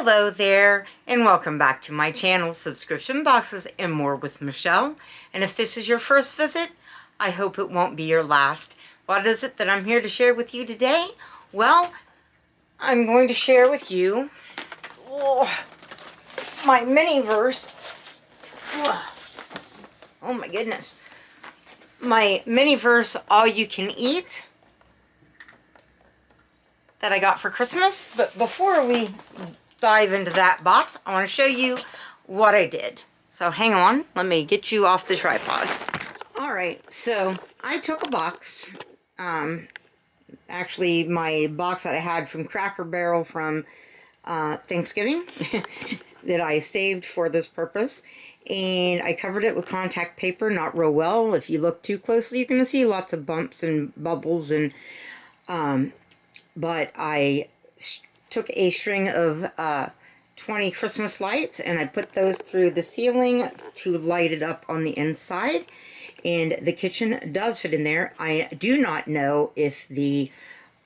Hello there, and welcome back to my channel, Subscription Boxes and More with Michelle. And if this is your first visit, I hope it won't be your last. What is it that I'm here to share with you today? Well, I'm going to share with you my Miniverse. Oh my goodness. My Miniverse all-you-can-eat that I got for Christmas. But before we dive into that box, I want to show you what I did. So hang on, let me get you off the tripod. Alright, so I took a box, actually my box that I had from Cracker Barrel from Thanksgiving that I saved for this purpose, and I covered it with contact paper, not real well. If you look too closely, you're going to see lots of bumps and bubbles, and but I took a string of 20 Christmas lights and I put those through the ceiling to light it up on the inside, and the kitchen does fit in there. I do not know if the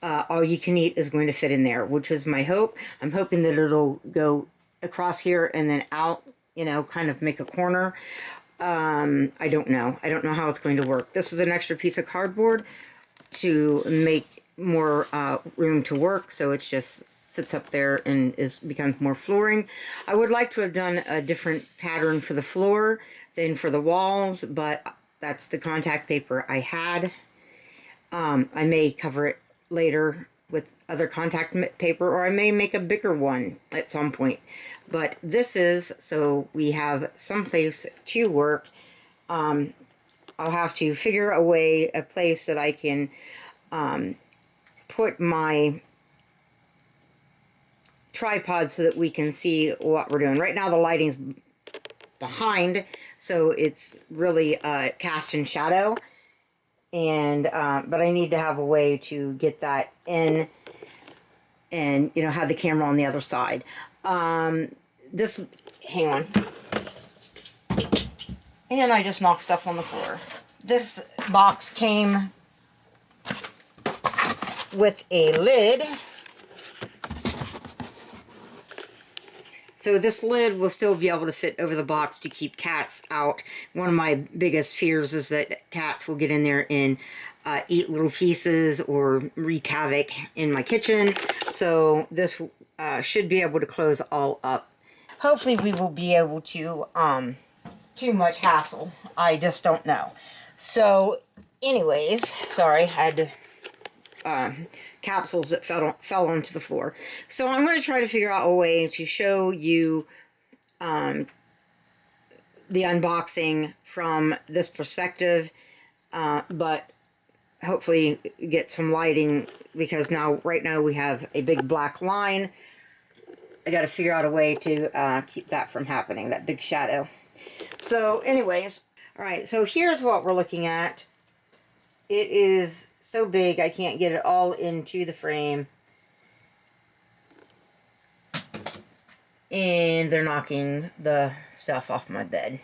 all-you-can-eat is going to fit in there, which is my hope. I'm hoping that it'll go across here and then out, you know, kind of make a corner. I don't know. I don't know how it's going to work. This is an extra piece of cardboard to make more room to work, so it just sits up there and becomes more flooring. I would like to have done a different pattern for the floor than for the walls, but that's the contact paper I had. I may cover it later with other contact paper, or I may make a bigger one at some point. But this is so we have someplace to work. I'll have to figure a place that I can put my tripod so that we can see what we're doing. Right now the lighting's behind, so it's really cast in shadow, and but I need to have a way to get that in and, you know, have the camera on the other side. Hang on. And I just knocked stuff on the floor. This box came with a lid. So this lid will still be able to fit over the box to keep cats out. One of my biggest fears is that cats will get in there and eat little pieces or wreak havoc in my kitchen. So this should be able to close all up. Hopefully we will be able to, too much hassle. I just don't know. So anyways, sorry, I had to capsules that fell onto the floor. So I'm going to try to figure out a way to show you the unboxing from this perspective, but hopefully get some lighting, because right now we have a big black line. I got to figure out a way to keep that from happening, that big shadow. So anyways, all right, so here's what we're looking at. It is so big I can't get it all into the frame. And they're knocking the stuff off my bed.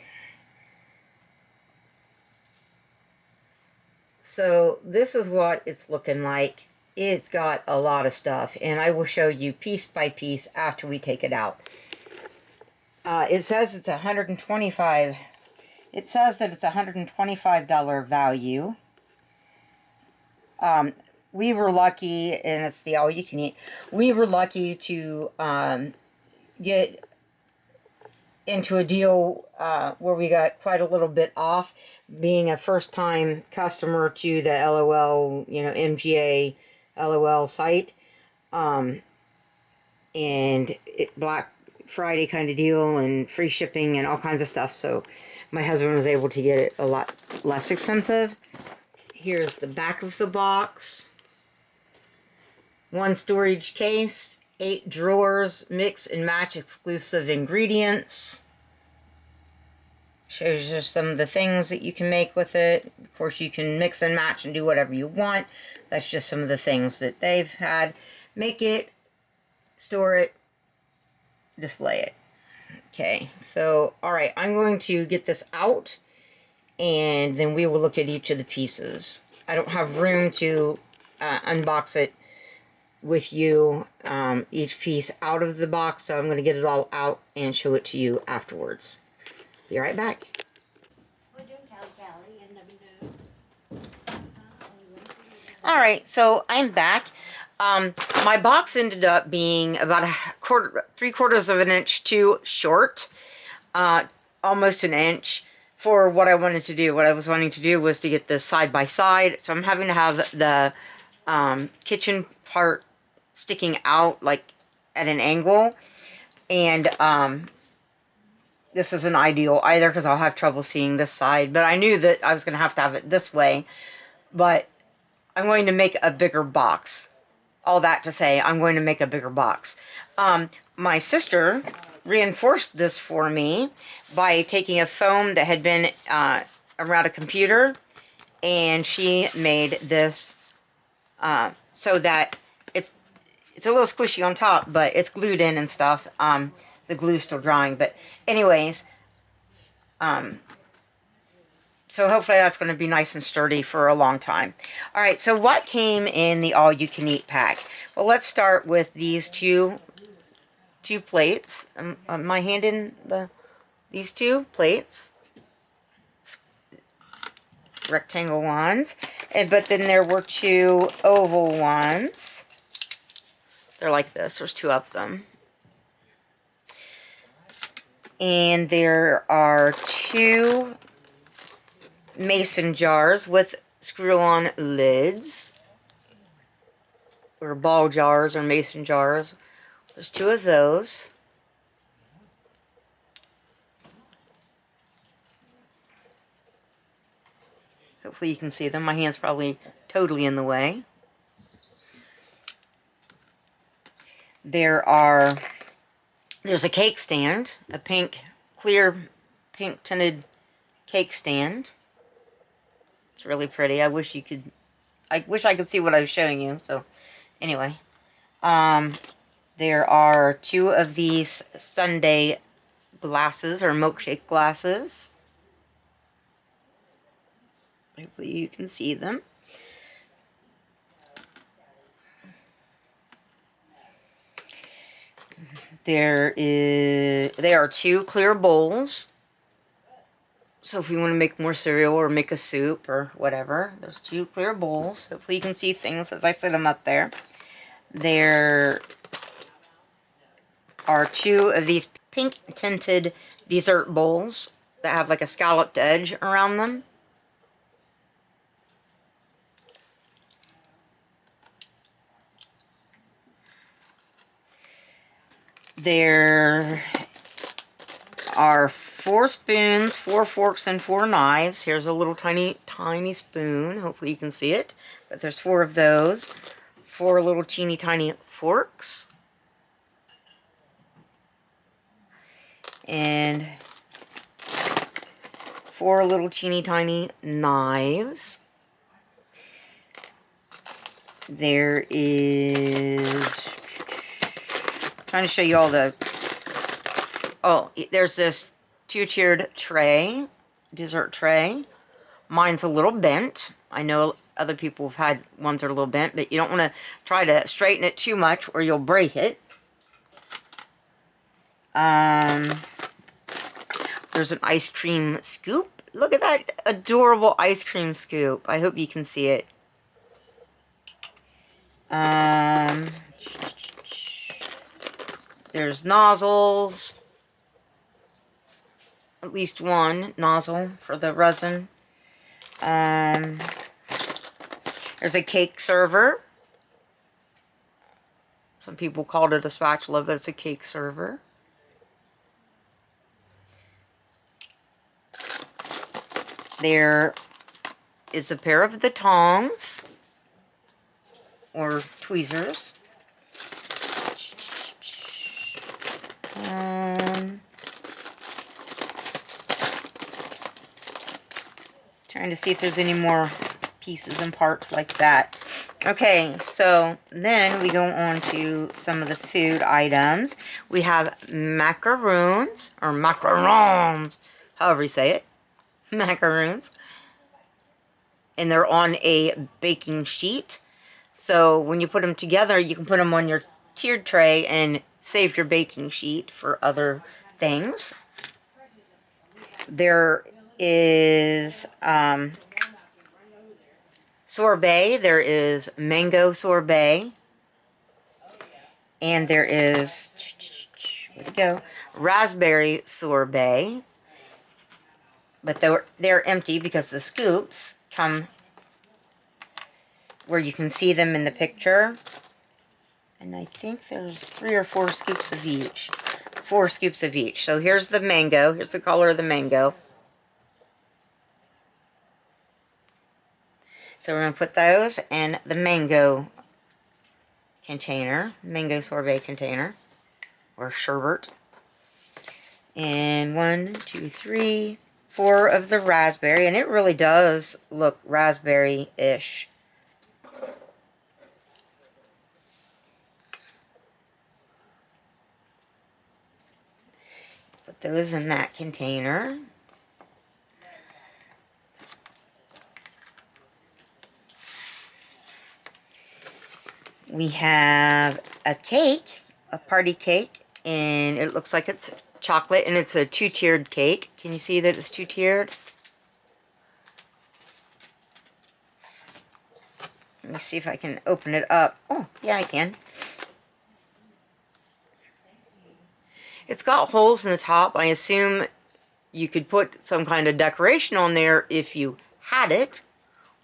So this is what it's looking like. It's got a lot of stuff, and I will show you piece by piece after we take it out. It says it's $125. It says that it's $125 value. We were lucky, and it's the all-you-can-eat. We were lucky to get into a deal where we got quite a little bit off, being a first-time customer to the LOL, you know, MGA LOL site, and Black Friday kind of deal and free shipping and all kinds of stuff. So my husband was able to get it a lot less expensive. Here's the back of the box. 1 storage case, 8 drawers, mix and match exclusive ingredients. Shows you some of the things that you can make with it. Of course, you can mix and match and do whatever you want. That's just some of the things that they've had. Make it, store it, display it. Okay, so, alright, I'm going to get this out, and then we will look at each of the pieces. I don't have room to unbox it with you each piece out of the box, so I'm going to get it all out and show it to you afterwards. Be right back. Alright, so I'm back. My box ended up being about a quarter, 3/4 of an inch too short, almost an inch for what I wanted to do. What I was wanting to do was to get this side by side, so I'm having to have the kitchen part sticking out like at an angle, and this isn't ideal either because I'll have trouble seeing this side, but I knew that I was going to have it this way, but I'm going to make a bigger box. All that to say, I'm going to make a bigger box. My sister reinforced this for me by taking a foam that had been around a computer, and she made this so that it's a little squishy on top, but it's glued in and stuff. The glue's still drying, but anyways, so hopefully that's going to be nice and sturdy for a long time. All right, so what came in the all-you-can-eat pack? Well, let's start with these two plates. My hand in these 2 plates, rectangle ones, but then there were 2 oval ones. They're like this. There's 2 of them. And there are 2 mason jars with screw-on lids, or ball jars or mason jars. There's 2 of those. Hopefully you can see them. My hand's probably totally in the way. There's a cake stand, a clear pink tinted cake stand. It's really pretty. I wish I could see what I was showing you. So anyway, there are 2 of these sundae glasses or milkshake glasses. Hopefully you can see them. There are 2 clear bowls. So if you want to make more cereal or make a soup or whatever, there's 2 clear bowls. Hopefully you can see things as I set them up there. There are 2 of these pink tinted dessert bowls that have like a scalloped edge around them. There are 4 spoons, 4 forks, and 4 knives. Here's a little tiny spoon. Hopefully you can see it. But there's 4 of those. 4 little teeny tiny forks. And 4 little teeny tiny knives. There is... trying to show you all the... oh, there's this 2-tiered tray, dessert tray. Mine's a little bent. I know other people have had ones that are a little bent, but you don't want to try to straighten it too much or you'll break it. There's an ice cream scoop. Look at that adorable ice cream scoop. I hope you can see it. There's nozzles. At least 1 nozzle for the resin. There's a cake server. Some people called it a spatula, but it's a cake server. There is a pair of the tongs, or tweezers. Trying to see if there's any more pieces and parts like that. Okay, so then we go on to some of the food items. We have macaroons, or macarons, however you say it. Macaroons. And they're on a baking sheet. So when you put them together, you can put them on your tiered tray and save your baking sheet for other things. There is sorbet. There is mango sorbet. And there is, where'd it go? Raspberry sorbet. But they're empty because the scoops come where you can see them in the picture. And I think there's 3 or 4 scoops of each. 4 scoops of each. So here's the mango. Here's the color of the mango. So we're going to put those in the mango container. Mango sorbet container. Or sherbet. And 1, 2, 3, 4 of the raspberry. And it really does look raspberry-ish. Put those in that container. We have a cake, a party cake, and it looks like it's chocolate, and it's a 2-tiered cake. Can you see that it's 2-tiered? Let me see if I can open it up. Oh, yeah, I can. It's got holes in the top. I assume you could put some kind of decoration on there if you had it.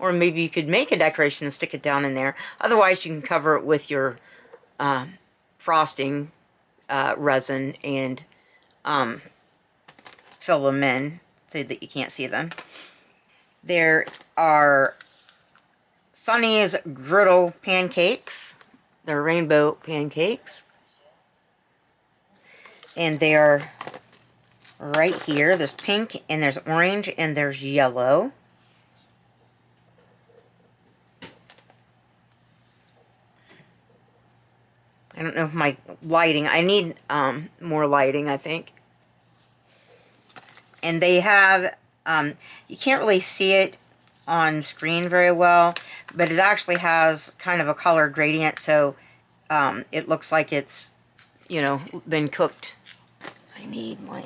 Or maybe you could make a decoration and stick it down in there. Otherwise, you can cover it with your frosting resin and fill them in so that you can't see them. There are Sunny's griddle pancakes. They're rainbow pancakes. And they are right here. There's pink, and there's orange, and there's yellow. I don't know if my lighting, I need more lighting, I think. And they have, you can't really see it on screen very well, but it actually has kind of a color gradient, so it looks like it's, you know, been cooked. I need my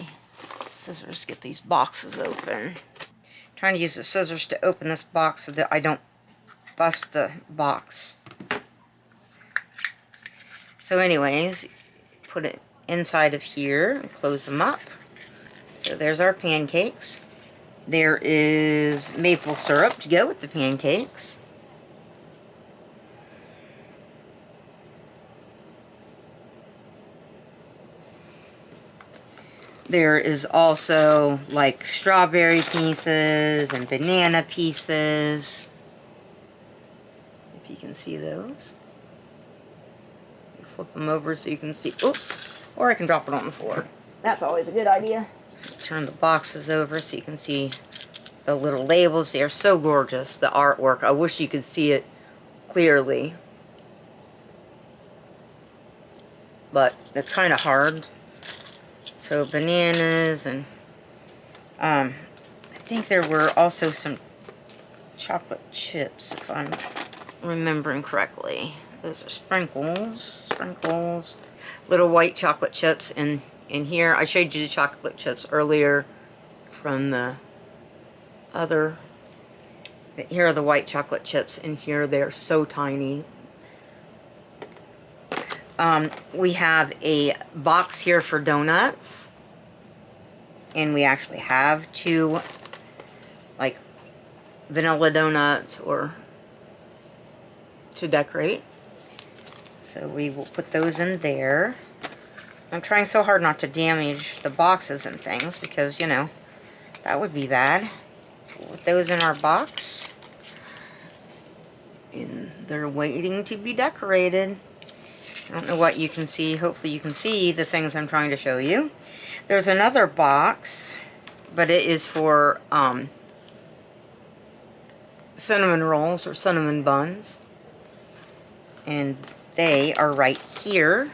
scissors to get these boxes open. I'm trying to use the scissors to open this box so that I don't bust the box. So anyways, put it inside of here and close them up. So there's our pancakes. There is maple syrup to go with the pancakes. There is also like strawberry pieces and banana pieces. If you can see those. Flip them over so you can see. Oh, or I can drop it on the floor. That's always a good idea. Turn the boxes over so you can see the little labels. They are so gorgeous, the artwork. I wish you could see it clearly. But it's kind of hard. So bananas and I think there were also some chocolate chips, if I'm remembering correctly. Those are sprinkles, little white chocolate chips. And in here, I showed you the chocolate chips earlier from the other. Here are the white chocolate chips. In here, they're so tiny. We have a box here for donuts. And we actually have 2, like, vanilla donuts or to decorate. So we will put those in there. I'm trying so hard not to damage the boxes and things because, you know, that would be bad. So we'll put those in our box. And they're waiting to be decorated. I don't know what you can see. Hopefully you can see the things I'm trying to show you. There's another box, but it is for cinnamon rolls or cinnamon buns. And they are right here.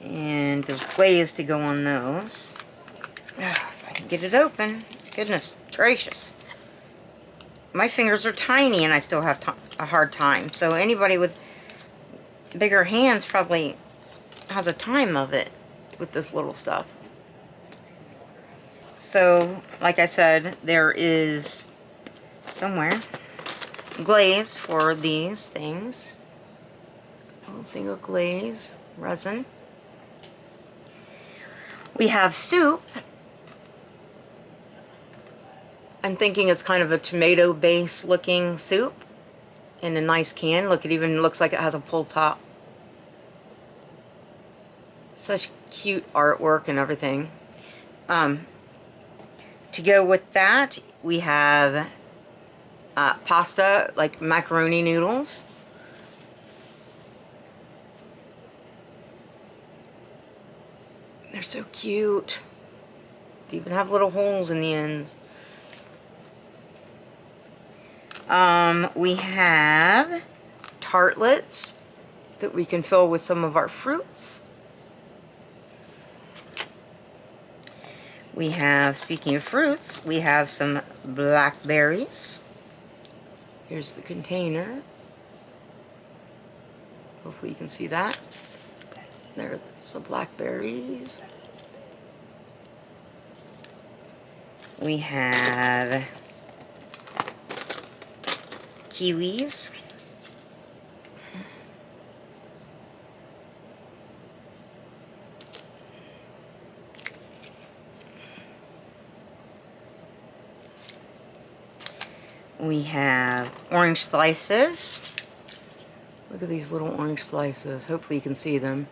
And there's glaze to go on those. If I can get it open. Goodness gracious. My fingers are tiny and I still have a hard time. So anybody with bigger hands probably has a time of it with this little stuff. So, like I said, there is somewhere glaze for these things. A little thing of glaze, resin. We have soup. I'm thinking it's kind of a tomato base looking soup in a nice can. Look, it even looks like it has a pull top. Such cute artwork and everything. To go with that, we have pasta, like macaroni noodles. They're so cute. They even have little holes in the ends. We have tartlets that we can fill with some of our fruits. We have, speaking of fruits, we have some blackberries. Here's the container. Hopefully you can see that. There's the blackberries. We have kiwis. We have orange slices. Look at these little orange slices. Hopefully you can see them.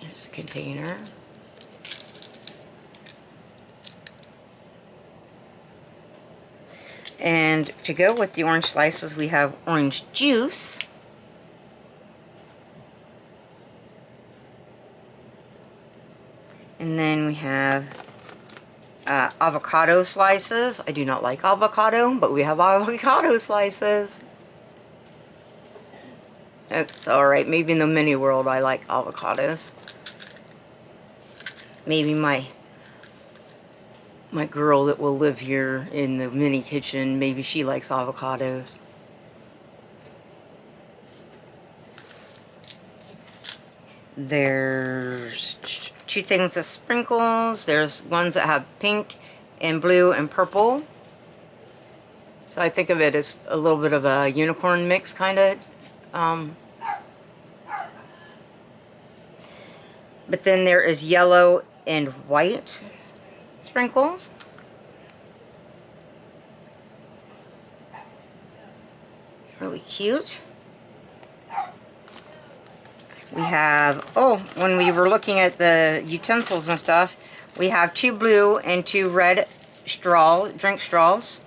There's the container. And to go with the orange slices, we have orange juice. And then we have avocado slices. I do not like avocado, but we have avocado slices. It's alright. Maybe in the mini world I like avocados. Maybe my girl that will live here in the mini kitchen, maybe she likes avocados. There's two things of sprinkles. There's ones that have pink and blue and purple. So I think of it as a little bit of a unicorn mix, kind of. But then there is yellow and white sprinkles. Really cute. We have, oh, when we were looking at the utensils and stuff, we have 2 blue and 2 red drink straws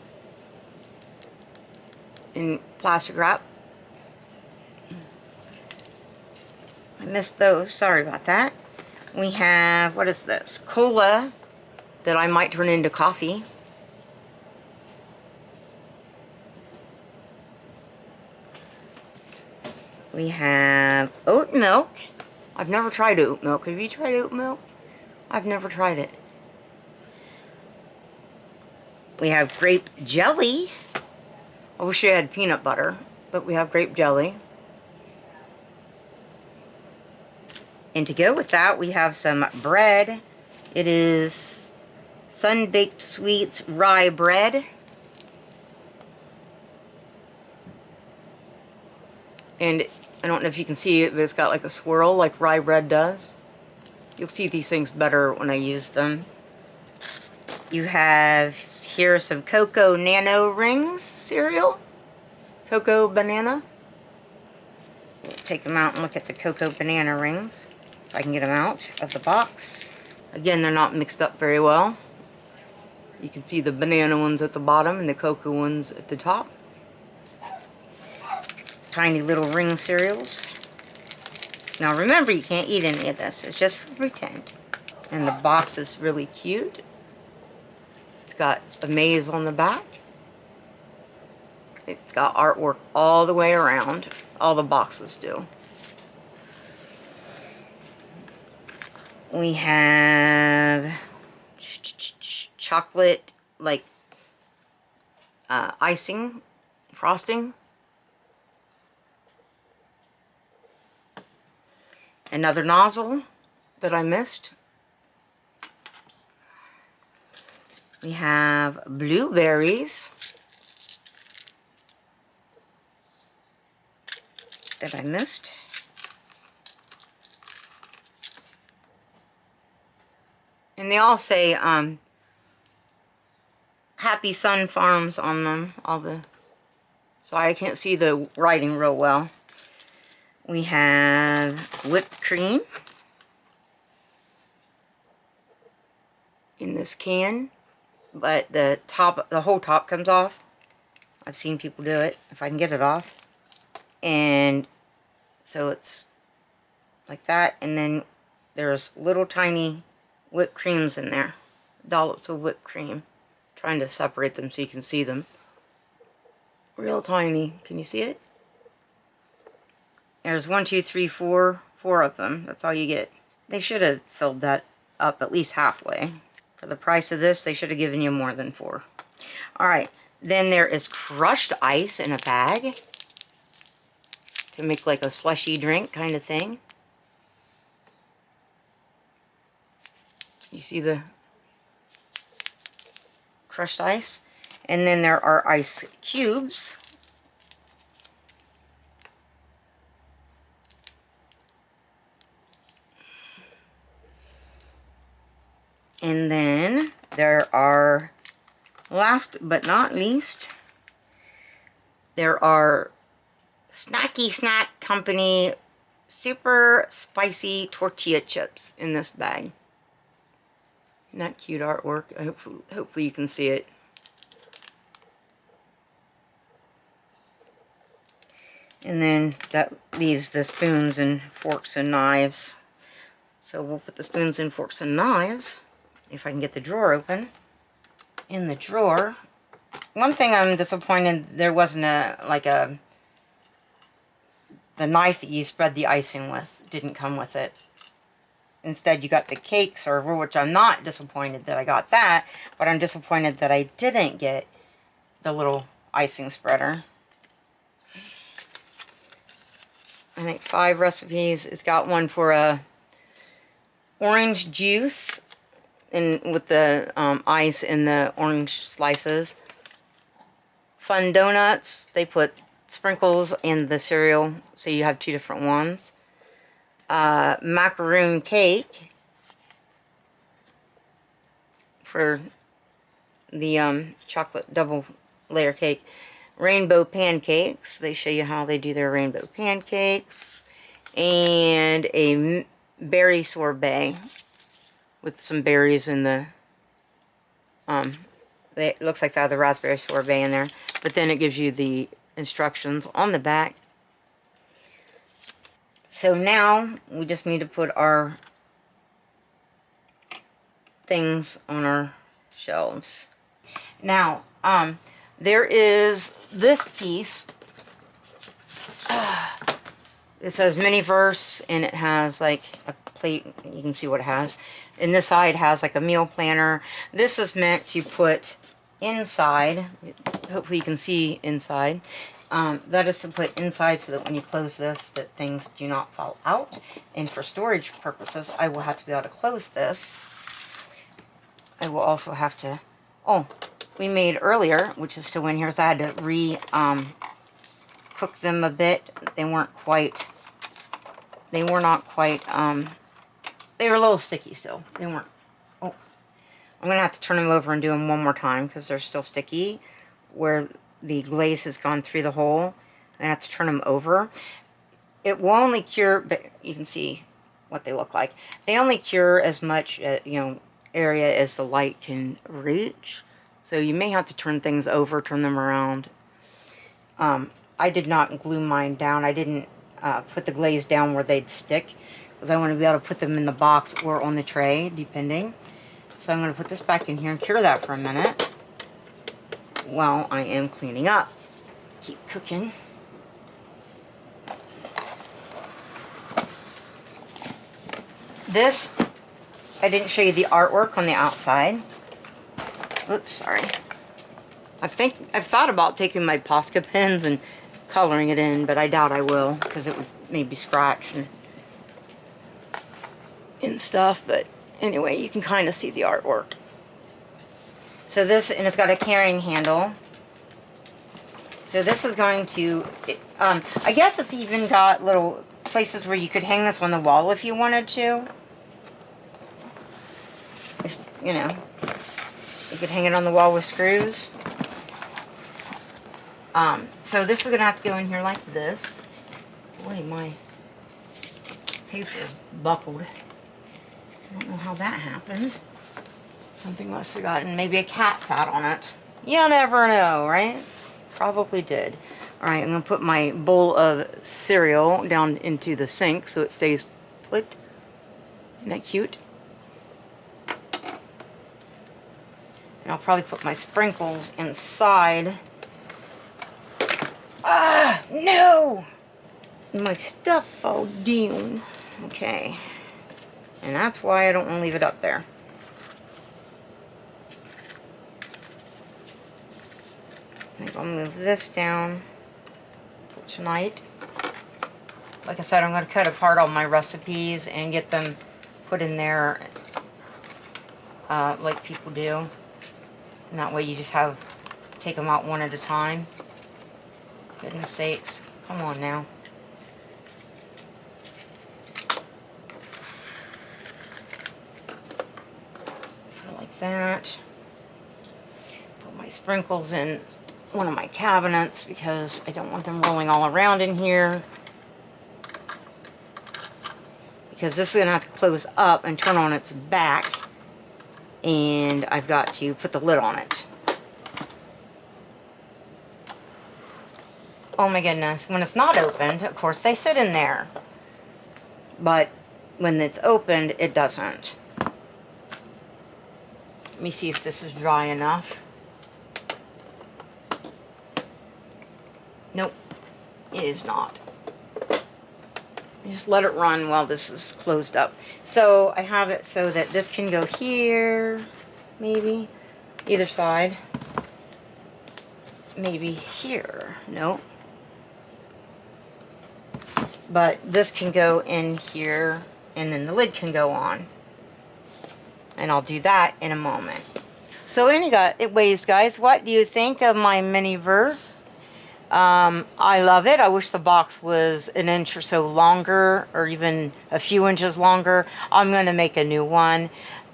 in plastic wrap. I missed those, sorry about that. We have, what is this? Cola that I might turn into coffee. We have oat milk. I've never tried oat milk. Have you tried oat milk? I've never tried it. We have grape jelly. I wish I had peanut butter, but we have grape jelly. And to go with that, we have some bread. It is Sun-Baked Sweets rye bread. And I don't know if you can see it, but it's got like a swirl like rye bread does. You'll see these things better when I use them. You have here some Cocoa Nano Rings cereal. Cocoa Banana. We'll take them out and look at the Cocoa Banana Rings. If I can get them out of the box. Again, they're not mixed up very well. You can see the banana ones at the bottom and the cocoa ones at the top. Tiny little ring cereals. Now remember, you can't eat any of this. It's just for pretend. And the box is really cute. It's got a maze on the back. It's got artwork all the way around. All the boxes do. We have chocolate, like, icing, frosting. Another nozzle that I missed. We have blueberries that I missed. And they all say Happy Sun Farms on them, so I can't see the writing real well. We have whipped cream in this can, but the whole top comes off. I've seen people do it, if I can get it off. And so it's like that, and then there's little tiny whipped creams in there. Dollops of whipped cream. Trying to separate them so you can see them. Real tiny. Can you see it? There's 1, 2, 3, 4 of them. That's all you get. They should have filled that up at least halfway. For the price of this, they should have given you more than 4. Alright, then there is crushed ice in a bag to make like a slushy drink kind of thing. You see the crushed ice? And then there are ice cubes. And then there are, last but not least, there are Snacky Snack Company super spicy tortilla chips in this bag. Isn't that cute artwork? Hopefully you can see it. And then that leaves the spoons and forks and knives. So we'll put the spoons and forks and knives, if I can get the drawer open. In the drawer, one thing I'm disappointed there wasn't the knife that you spread the icing with didn't come with it. Instead you got the cake server, which I'm not disappointed that I got that, but I'm disappointed that I didn't get the little icing spreader. I think 5 recipes. It's got one for a orange juice and with the ice and the orange slices. Fun donuts. They put sprinkles in the cereal, so you have 2 different ones. Macaroon cake for the chocolate double layer cake. Rainbow pancakes. They show you how they do their rainbow pancakes. And a berry sorbet with some berries in the it looks like they have the raspberry sorbet in there, but then it gives you the instructions on the back. So now we just need to put our things on our shelves. Now there is this piece. It says Miniverse, and it has like a plate. You can see what it has. And this side has like a meal planner. This is meant to put inside. Hopefully you can see inside. That is to put inside so that when you close this, that things do not fall out. And for storage purposes, I will have to be able to close this. I will also have to, we made earlier, which is still in here, so I had to cook them a bit. They were not quite, they were a little sticky still. They weren't, I'm going to have to turn them over and do them one more time because they're still sticky where the glaze has gone through the hole. I have to turn them over. It will only cure, but you can see what they look like. They only cure as much, area as the light can reach. So you may have to turn things over, turn them around. I did not glue mine down. I didn't put the glaze down where they'd stick because I want to be able to put them in the box or on the tray, depending. So I'm going to put this back in here and cure that for a minute while I am cleaning up. Keep cooking. This, I didn't show you the artwork on the outside. Oops, sorry. I've thought about taking my Posca pens and coloring it in, but I doubt I will, because it would maybe scratch and stuff. But anyway, you can kind of see the artwork. So this, and it's got a carrying handle. So this is going to, I guess it's even got little places where you could hang this on the wall if you wanted to. Just, you know, you could hang it on the wall with screws. So this is going to have to go in here like this. Boy, my paper is buckled. I don't know how that happened. Something must have gotten, maybe a cat sat on it. You never know, right? Probably did. Alright, I'm going to put my bowl of cereal down into the sink so it stays put. Isn't that cute? And I'll probably put my sprinkles inside. Ah, no! My stuff fell down. Okay. And that's why I don't want to leave it up there. I think I'll move this down for tonight. Like I said, I'm going to cut apart all my recipes and get them put in there like people do. And that way you just take them out one at a time. Goodness sakes. Come on now. Put it like that. Put my sprinkles in one of my cabinets because I don't want them rolling all around in here. Because this is going to have to close up and turn on its back. And I've got to put the lid on it. Oh my goodness, when it's not opened, of course they sit in there. But when it's opened, it doesn't. Let me see if this is dry enough. Nope, it is not. Just let it run while this is closed up. So I have it so that this can go here, maybe, either side. Maybe here, nope. But this can go in here, and then the lid can go on. And I'll do that in a moment. So anyways, guys, what do you think of my Miniverse? I love it. I wish the box was an inch or so longer, or even a few inches longer. I'm going to make a new one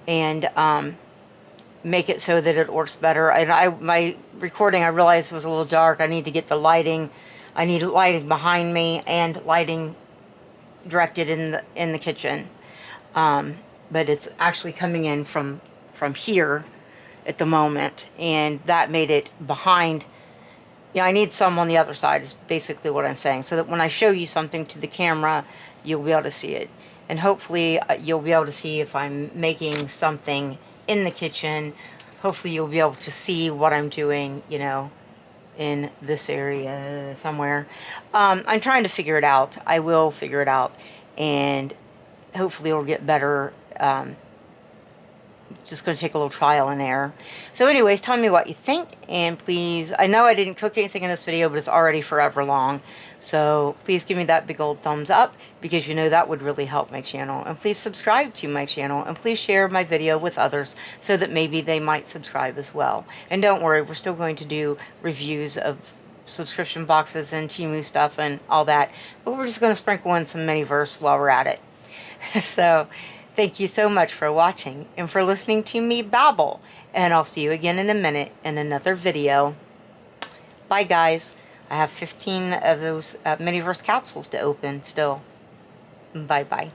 and make it so that it works better. And my recording, I realized, was a little dark. I need to get the lighting. I need lighting behind me and lighting directed in the kitchen. But it's actually coming in from here at the moment, and that made it behind. Yeah, I need some on the other side is basically what I'm saying, so that when I show you something to the camera, you'll be able to see it. And hopefully you'll be able to see if I'm making something in the kitchen. Hopefully you'll be able to see what I'm doing, you know, in this area somewhere. I'm trying to figure it out. I will figure it out, and hopefully it'll get better. Just going to take a little trial and error. So anyways, tell me what you think, and please, I know I didn't cook anything in this video, but it's already forever long, so please give me that big old thumbs up, because you know that would really help my channel. And please subscribe to my channel, and please share my video with others so that maybe they might subscribe as well. And don't worry, we're still going to do reviews of subscription boxes and Temu stuff and all that, but we're just going to sprinkle in some Miniverse while we're at it. So thank you so much for watching and for listening to me babble. And I'll see you again in a minute in another video. Bye, guys. I have 15 of those Miniverse capsules to open still. Bye-bye.